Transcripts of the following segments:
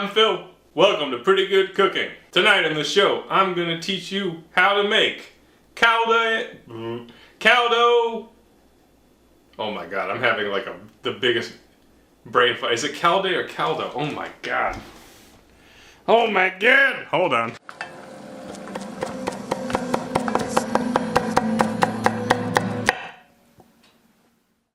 I'm Phil. Welcome to Pretty Good Cooking. Tonight on the show, I'm gonna teach you how to make caldo. Oh my god, I'm having like the biggest brain fart. Is it calde or caldo? Oh my god. Oh my god! Hold on.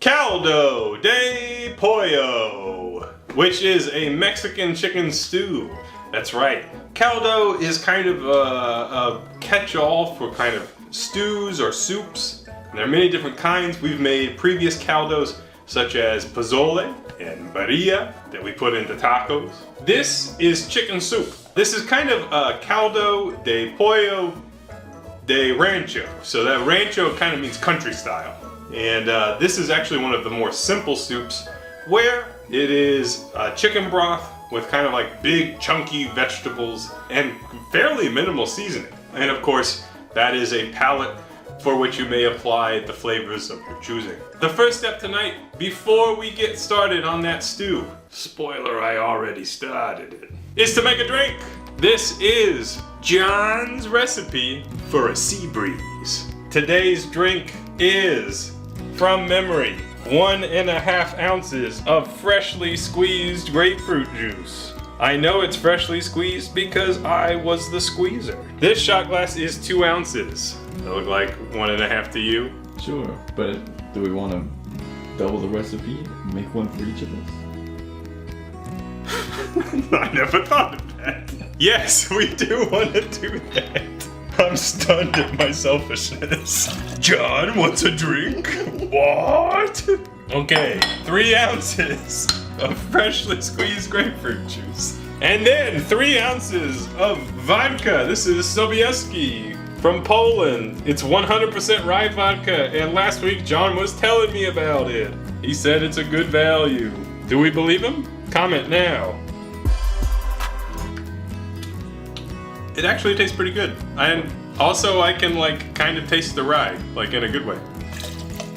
Caldo de Pollo, which is a Mexican chicken stew. That's right. Caldo is kind of a catch-all for kind of stews or soups. And there are many different kinds. We've made previous caldos such as pozole and birria that we put into tacos. This is chicken soup. This is kind of a caldo de pollo de rancho. So that rancho kind of means country style. And this is actually one of the more simple soups where it is chicken broth with kind of like big chunky vegetables and fairly minimal seasoning. And of course, that is a palette for which you may apply the flavors of your choosing. The first step tonight, before we get started on that stew, spoiler, I already started it, is to make a drink. This is John's recipe for a sea breeze. Today's drink is, from memory, 1.5 ounces of freshly squeezed grapefruit juice. I know it's freshly squeezed because I was the squeezer. This shot glass is 2 ounces. Does it look like 1.5 to you? Sure, but do we want to double the recipe and make one for each of us? I never thought of that. Yes, we do want to do that. I'm stunned at my selfishness. John wants a drink? What? Okay, 3 ounces of freshly squeezed grapefruit juice. And then 3 ounces of vodka. This is Sobieski from Poland. It's 100% rye vodka, and last week John was telling me about it. He said it's a good value. Do we believe him? Comment now. It actually tastes pretty good. And also I can like kind of taste the rye, like in a good way.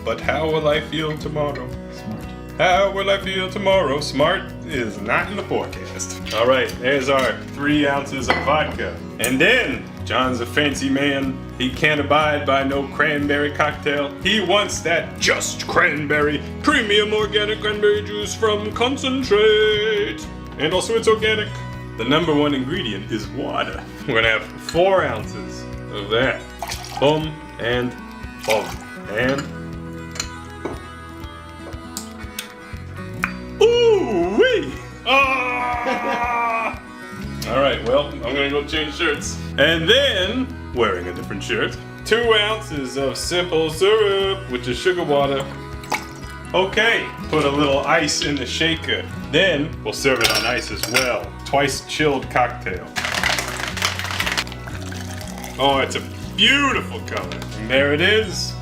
But how will I feel tomorrow? Smart. How will I feel tomorrow? Smart is not in the forecast. All right, there's our 3 ounces of vodka. And then, John's a fancy man. He can't abide by no cranberry cocktail. He wants that just cranberry, premium organic cranberry juice from concentrate. And also it's organic. The number one ingredient is water. We're gonna have 4 ounces of that. Boom and boom. And ooh wee! Ah! All right, well, I'm gonna go change shirts. And then, wearing a different shirt, 2 ounces of simple syrup, which is sugar water. Okay, put a little ice in the shaker. Then, we'll serve it on ice as well. Twice chilled cocktail. Oh, it's a beautiful color. And there it is.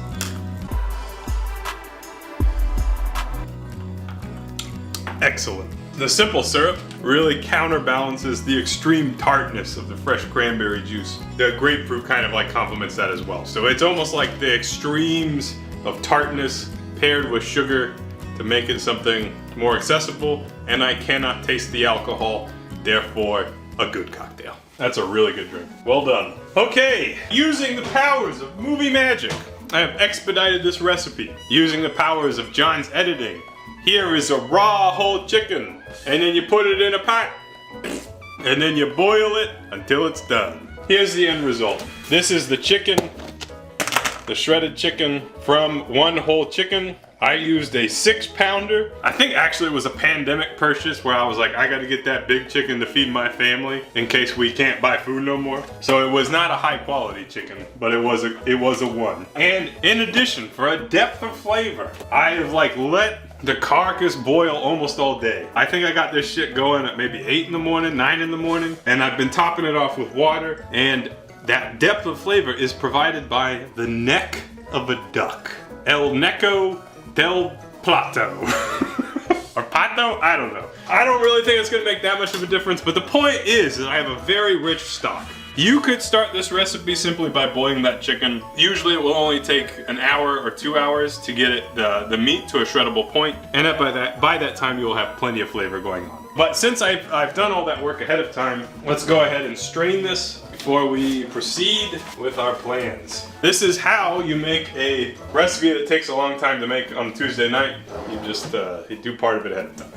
Excellent. The simple syrup really counterbalances the extreme tartness of the fresh cranberry juice. The grapefruit kind of like complements that as well. So it's almost like the extremes of tartness paired with sugar to make it something more accessible, and I cannot taste the alcohol, therefore a good cocktail. That's a really good drink. Well done. Okay, using the powers of movie magic, I have expedited this recipe. Using the powers of John's editing, here is a raw whole chicken, and then you put it in a pot, and then you boil it until it's done. Here's the end result. This is the chicken, the shredded chicken from one whole chicken. I used a 6-pounder. I think actually it was a pandemic purchase where I was like, I gotta get that big chicken to feed my family in case we can't buy food no more. So it was not a high quality chicken, but it was a one. And in addition, for a depth of flavor, I have like let the carcass boil almost all day. I think I got this shit going at maybe 8 in the morning, 9 in the morning, and I've been topping it off with water, and that depth of flavor is provided by the neck of a duck. El Necco del Plato. Or Pato? I don't know. I don't really think it's gonna make that much of a difference, but the point is that I have a very rich stock. You could start this recipe simply by boiling that chicken. Usually it will only take an hour or 2 hours to get it the meat to a shreddable point, and by that time you will have plenty of flavor going on. But since I've done all that work ahead of time, let's go ahead and strain this before we proceed with our plans. This is how you make a recipe that takes a long time to make on Tuesday night. You just you do part of it ahead of time.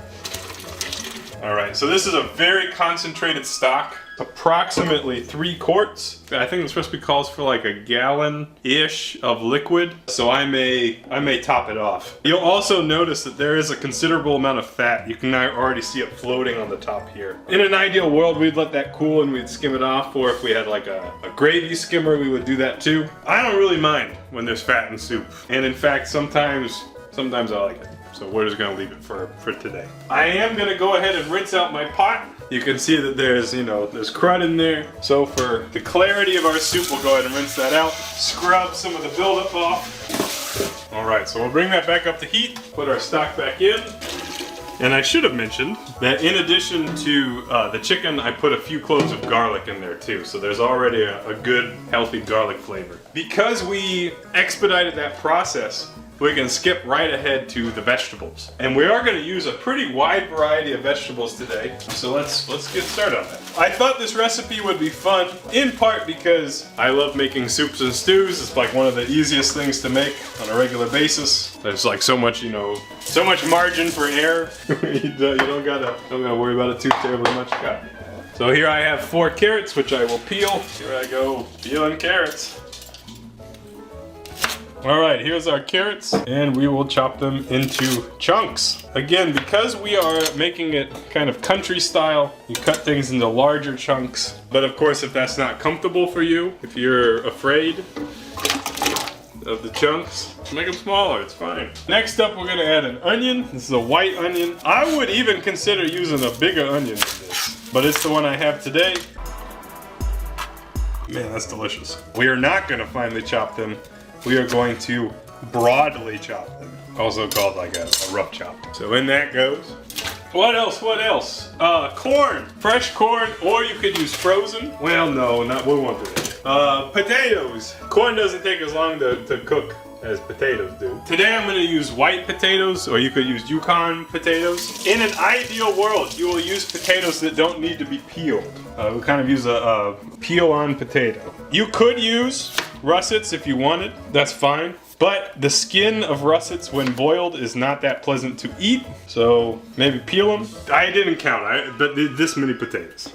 All right, so this is a very concentrated stock, approximately 3 quarts. I think this recipe calls for like a gallon-ish of liquid, so I may top it off. You'll also notice that there is a considerable amount of fat. You can already see it floating on the top here. In an ideal world, we'd let that cool and we'd skim it off, or if we had like a gravy skimmer, we would do that too. I don't really mind when there's fat in soup, and in fact, sometimes I like it. So we're just gonna leave it for today. I am gonna go ahead and rinse out my pot. You can see that there's crud in there. So for the clarity of our soup, we'll go ahead and rinse that out. Scrub some of the buildup off. All right, so we'll bring that back up to heat, put our stock back in. And I should have mentioned that in addition to the chicken, I put a few cloves of garlic in there too. So there's already a good, healthy garlic flavor. Because we expedited that process, we can skip right ahead to the vegetables. And we are gonna use a pretty wide variety of vegetables today. So let's get started on that. I thought this recipe would be fun, in part because I love making soups and stews. It's like one of the easiest things to make on a regular basis. There's like so much, so much margin for error. you don't gotta worry about it too terribly much. So here I have 4 carrots, which I will peel. Here I go, peeling carrots. All right, here's our carrots, and we will chop them into chunks. Again, because we are making it kind of country style, you cut things into larger chunks. But of course, if that's not comfortable for you, if you're afraid of the chunks, make them smaller, it's fine. Next up, we're gonna add an onion. This is a white onion. I would even consider using a bigger onion than this, but it's the one I have today. Man, that's delicious. We are not gonna finely chop them. We are going to broadly chop them. Also called like a rough chop. So in that goes. What else? Corn. Fresh corn, or you could use frozen. Well, no, we won't do that. Potatoes. Corn doesn't take as long to cook as potatoes do. Today I'm going to use white potatoes, or you could use Yukon potatoes. In an ideal world, you will use potatoes that don't need to be peeled. We'll kind of use a peel-on potato. You could use russets if you wanted, that's fine. But the skin of russets when boiled is not that pleasant to eat, so maybe peel them. I didn't count, but this many potatoes.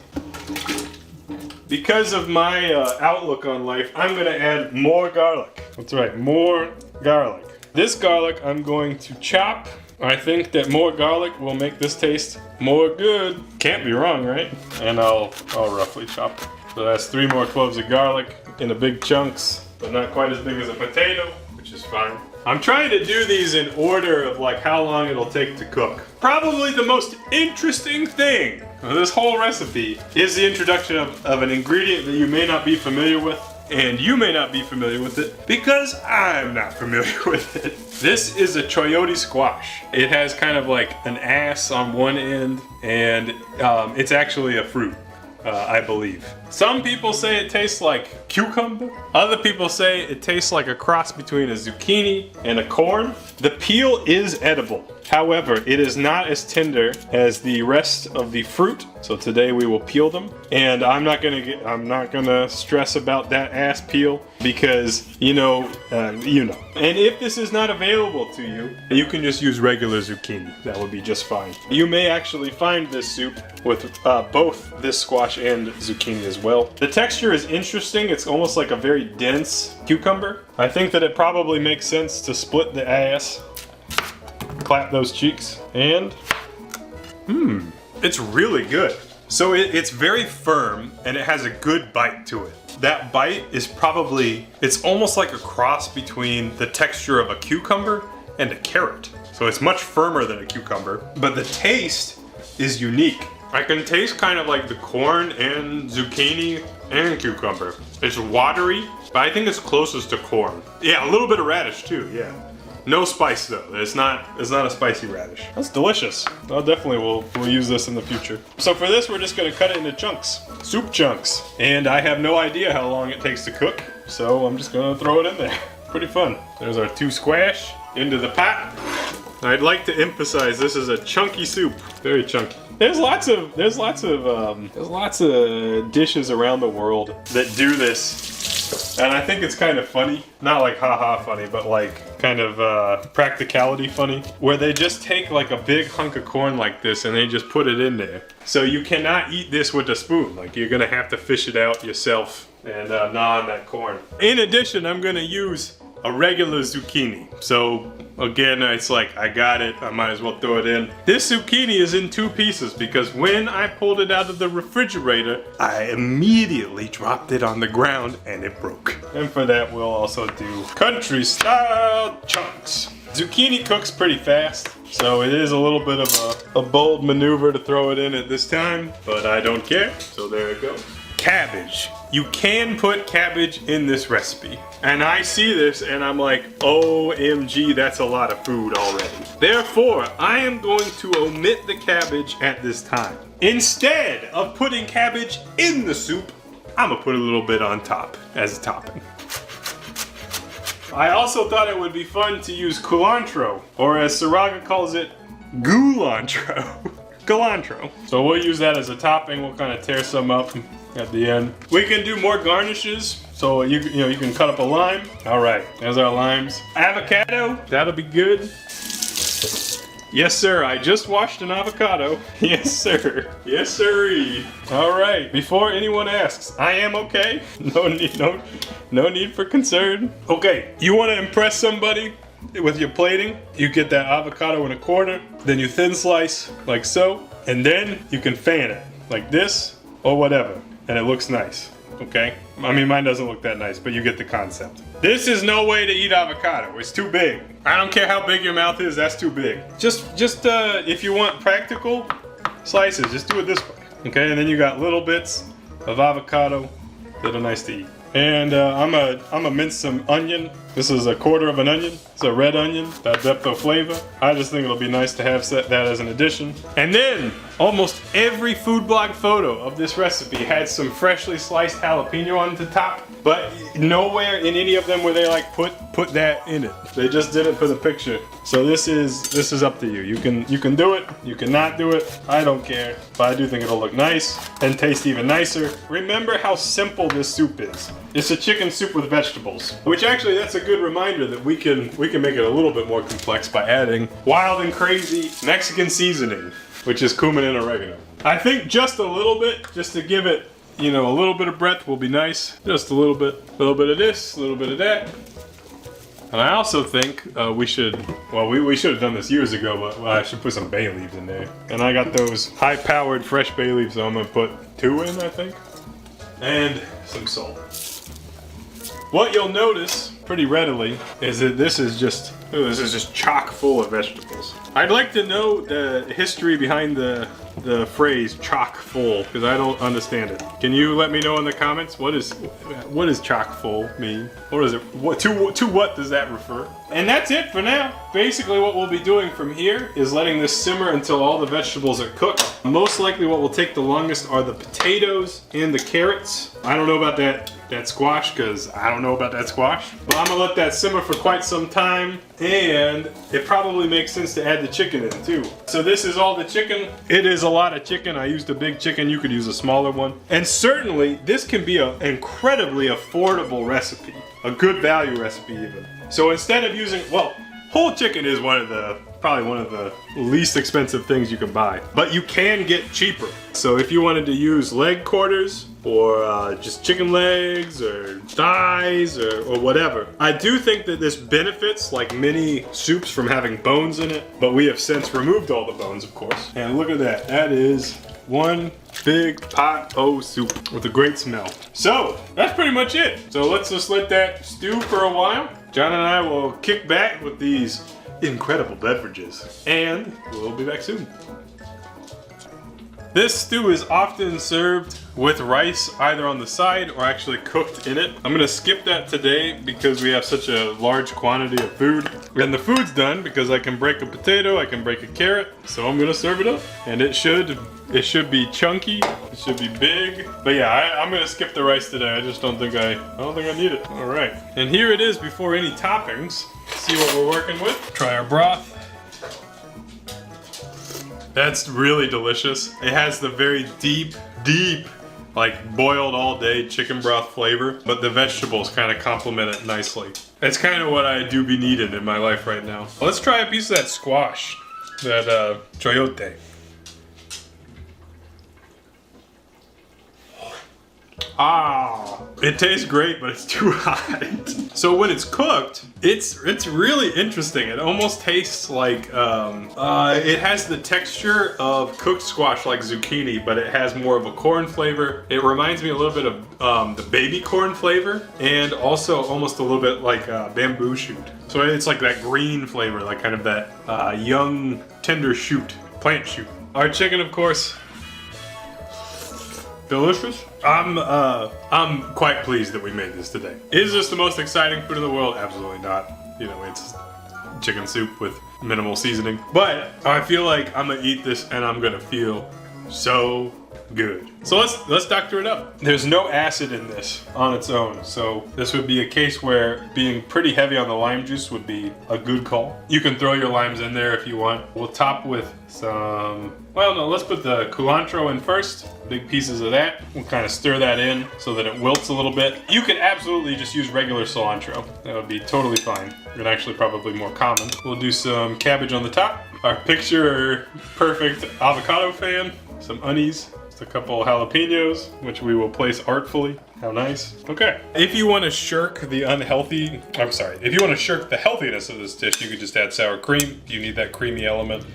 Because of my outlook on life, I'm gonna add more garlic. That's right, more garlic. This garlic I'm going to chop. I think that more garlic will make this taste more good. Can't be wrong, right? And I'll roughly chop it. So that's 3 more cloves of garlic in the big chunks, but not quite as big as a potato, which is fine. I'm trying to do these in order of like how long it'll take to cook. Probably the most interesting thing of this whole recipe is the introduction of an ingredient that you may not be familiar with, and you may not be familiar with it because I'm not familiar with it. This is a Chayote Squash. It has kind of like an ass on one end, and it's actually a fruit. I believe. Some people say it tastes like cucumber. Other people say it tastes like a cross between a zucchini and a corn. The peel is edible. However, it is not as tender as the rest of the fruit. So today we will peel them, and I'm not gonna stress about that ass peel because you know. And if this is not available to you, you can just use regular zucchini. That would be just fine. You may actually find this soup with both this squash and zucchini as well. The texture is interesting. It's almost like a very dense cucumber. I think that it probably makes sense to split the ass, clap those cheeks, and it's really good. So it's very firm and it has a good bite to it. That bite is it's almost like a cross between the texture of a cucumber and a carrot. So it's much firmer than a cucumber, but the taste is unique. I can taste kind of like the corn and zucchini and cucumber. It's watery, but I think it's closest to corn. Yeah, a little bit of radish too, yeah. No spice though. It's not a spicy radish. That's delicious. I'll definitely we'll use this in the future. So for this, we're just gonna cut it into chunks, soup chunks. And I have no idea how long it takes to cook, so I'm just gonna throw it in there. Pretty fun. There's our 2 squash into the pot. I'd like to emphasize this is a chunky soup, very chunky. There's lots of dishes around the world that do this, and I think it's kind of funny. Not like haha funny, but like kind of practicality funny, where they just take like a big hunk of corn like this and they just put it in there. So you cannot eat this with a spoon. Like you're gonna have to fish it out yourself and gnaw on that corn. In addition, I'm gonna use a regular zucchini. So again, it's like, I got it, I might as well throw it in. This zucchini is in 2 pieces because when I pulled it out of the refrigerator, I immediately dropped it on the ground and it broke. And for that, we'll also do country style chunks. Zucchini cooks pretty fast, so it is a little bit of a bold maneuver to throw it in at this time, but I don't care, so there it goes. Cabbage. You can put cabbage in this recipe. And I see this and I'm like, OMG, that's a lot of food already. Therefore, I am going to omit the cabbage at this time. Instead of putting cabbage in the soup, I'm gonna put a little bit on top as a topping. I also thought it would be fun to use culantro, or as Saraga calls it, goulantro. Culantro. So we'll use that as a topping. We'll kind of tear some up at the end. We can do more garnishes. So you can cut up a lime. All right, there's our limes. Avocado, that'll be good. Yes, sir. I just washed an avocado. Yes, sir. Yes, sirree. All right. Before anyone asks, I am okay. No need for concern. Okay. You want to impress somebody with your plating? You get that avocado in a quarter, then you thin slice like so, and then you can fan it like this or whatever, and it looks nice. Okay. I mean, mine doesn't look that nice, but you get the concept. This is no way to eat avocado. It's too big. I don't care how big your mouth is, that's too big. Just if you want practical slices, just do it this way. Okay, and then you got little bits of avocado that are nice to eat. And I'm gonna mince some onion. This is a quarter of an onion. It's a red onion, that depth of flavor. I just think it'll be nice to have that as an addition. And then, almost every food blog photo of this recipe had some freshly sliced jalapeno on the top, but nowhere in any of them where they like put that in it. They just did it for the picture. So this is up to you. You can do it, you cannot do it. I don't care, but I do think it'll look nice and taste even nicer. Remember how simple this soup is. It's a chicken soup with vegetables, which actually that's a good reminder that we can make it a little bit more complex by adding wild and crazy Mexican seasoning, which is cumin and oregano. I think just a little bit, just to give it, a little bit of breadth will be nice. Just a little bit of this, a little bit of that. And I also think we should have done this years ago, but I should put some bay leaves in there. And I got those high-powered fresh bay leaves, so I'm gonna put 2 in, I think. And some salt. What you'll notice pretty readily is that this is just chock full of vegetables. I'd like to know the history behind the phrase chock full, because I don't understand it. Can you let me know in the comments what does chock full mean? What is it? To what does that refer? And that's it for now. Basically what we'll be doing from here is letting this simmer until all the vegetables are cooked. Most likely what will take the longest are the potatoes and the carrots. I don't know about that squash, because I don't know about that squash. But I'm gonna let that simmer for quite some time, and it probably makes sense to add the chicken in too. So this is all the chicken. It is a lot of chicken. I used a big chicken. You could use a smaller one. And certainly this can be an incredibly affordable recipe. A good value recipe even. So instead of using, whole chicken is probably one of the least expensive things you can buy. But you can get cheaper. So if you wanted to use leg quarters, or just chicken legs, or thighs, or whatever. I do think that this benefits like many soups from having bones in it, but we have since removed all the bones, of course. And look at that, that is one big pot of soup with a great smell. So, that's pretty much it. So let's just let that stew for a while. John and I will kick back with these incredible beverages, and we'll be back soon. This stew is often served with rice either on the side or actually cooked in it. I'm gonna skip that today because we have such a large quantity of food. And the food's done because I can break a potato, I can break a carrot, so I'm gonna serve it up. And it should be chunky, it should be big. But yeah, I'm gonna skip the rice today. I just don't think I need it. All right, and here it is before any toppings. See what we're working with. Try our broth. That's really delicious. It has the very deep, like boiled all day chicken broth flavor, but the vegetables kind of complement it nicely. It's kind of what I do be needed in my life right now. Let's try a piece of that squash, that chayote. Ah, it tastes great, but it's too hot. So when it's cooked, it's really interesting. It almost tastes like, it has the texture of cooked squash like zucchini, but it has more of a corn flavor. It reminds me a little bit of the baby corn flavor, and also almost a little bit like bamboo shoot. So it's like that green flavor, like kind of that young, tender shoot, plant shoot. Our chicken, of course, delicious. I'm quite pleased that we made this today. Is this the most exciting food in the world? Absolutely not. You know, it's chicken soup with minimal seasoning. But I feel like I'm gonna eat this and I'm gonna feel so good. So let's doctor it up. There's no acid in this on its own, so this would be a case where being pretty heavy on the lime juice would be a good call. You can throw your limes in there if you want. We'll top with some, well no, let's put the culantro in first. Big pieces of that. We'll kind of stir that in so that it wilts a little bit. You could absolutely just use regular cilantro. That would be totally fine, and actually probably more common. We'll do some cabbage on the top. Our picture perfect avocado fan, some onions, a couple jalapeños, which we will place artfully. How nice. Okay. If you want to shirk the if you want to shirk the healthiness of this dish, you could just add sour cream. You need that creamy element.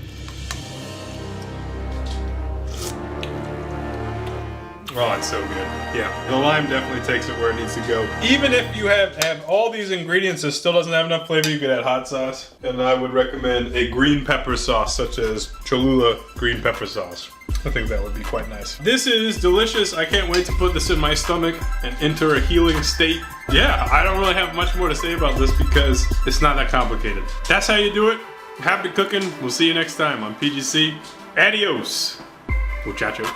Oh, it's so good. Yeah, the lime definitely takes it where it needs to go. Even if you have all these ingredients that still doesn't have enough flavor, you could add hot sauce. And I would recommend a green pepper sauce, such as Cholula green pepper sauce. I think that would be quite nice. This is delicious. I can't wait to put this in my stomach and enter a healing state. Yeah, I don't really have much more to say about this because it's not that complicated. That's how you do it. Happy cooking. We'll see you next time on PGC. Adios, muchachos.